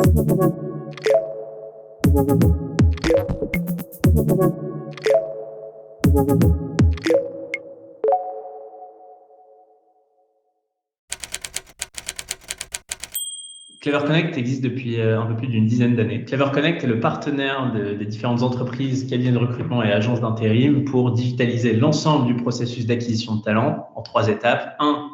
Clever Connect existe depuis un peu plus d'une dizaine d'années. Clever Connect est le partenaire des différentes entreprises, cabinets de recrutement et agences d'intérim pour digitaliser l'ensemble du processus d'acquisition de talent en 3 étapes. 1.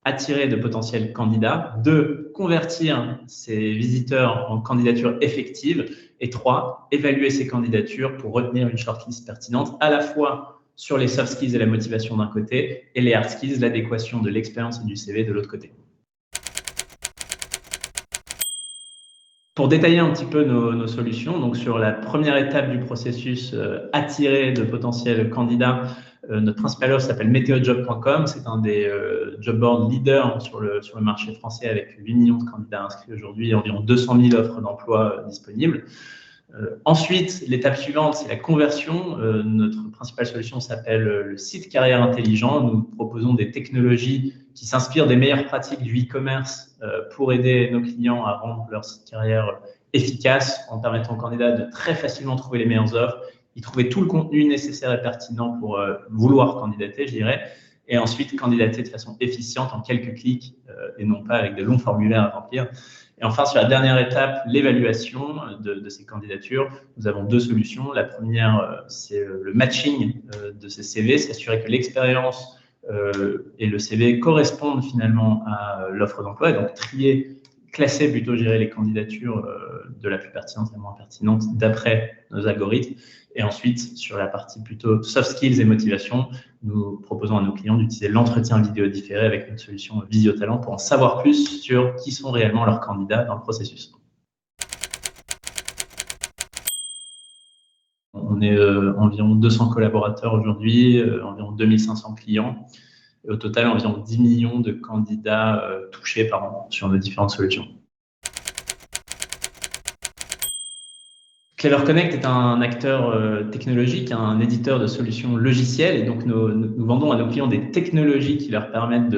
Attirer de potentiels candidats. 2. Convertir ces visiteurs en candidatures effectives. Et 3. Évaluer ces candidatures pour retenir une shortlist pertinente à la fois sur les soft skills et la motivation d'un côté et les hard skills, l'adéquation de l'expérience et du CV de l'autre côté. Pour détailler un petit peu nos solutions, donc sur la première étape du processus, attirer de potentiels candidats, notre principale offre s'appelle meteojob.com. C'est un des job boards leaders sur le marché français avec 8 millions de candidats inscrits aujourd'hui et environ 200 000 offres d'emploi disponibles. Ensuite, l'étape suivante, c'est la conversion. Notre principale solution s'appelle le site carrière intelligent. Nous proposons des technologies qui s'inspirent des meilleures pratiques du e-commerce pour aider nos clients à rendre leur site carrière efficace en permettant aux candidats de très facilement trouver les meilleures offres, y trouver tout le contenu nécessaire et pertinent pour vouloir candidater, je dirais, et ensuite candidater de façon efficiente en quelques clics et non pas avec de longs formulaires à remplir. Et enfin, sur la dernière étape, l'évaluation de ces candidatures, nous avons 2 solutions. La première, c'est le matching de ces CV, s'assurer que l'expérience et le CV correspondent finalement à l'offre d'emploi, et donc trier, classer plutôt, gérer les candidatures de la plus pertinente à la moins pertinente d'après nos algorithmes. Et ensuite, sur la partie plutôt soft skills et motivation, nous proposons à nos clients d'utiliser l'entretien vidéo différé avec une solution Visio-Talent pour en savoir plus sur qui sont réellement leurs candidats dans le processus. On est environ 200 collaborateurs aujourd'hui, environ 2500 clients, et au total environ 10 millions de candidats touchés par an sur nos différentes solutions. Clever Connect est un acteur technologique, un éditeur de solutions logicielles, et donc nous vendons à nos clients des technologies qui leur permettent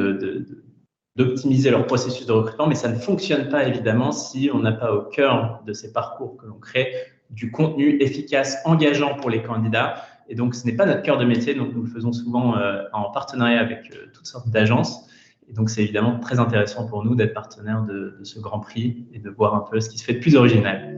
d'optimiser leur processus de recrutement, mais ça ne fonctionne pas évidemment si on n'a pas au cœur de ces parcours que l'on crée du contenu efficace, engageant pour les candidats. Et donc ce n'est pas notre cœur de métier, donc nous le faisons souvent en partenariat avec toutes sortes d'agences. Et donc c'est évidemment très intéressant pour nous d'être partenaire de ce grand prix et de voir un peu ce qui se fait de plus original.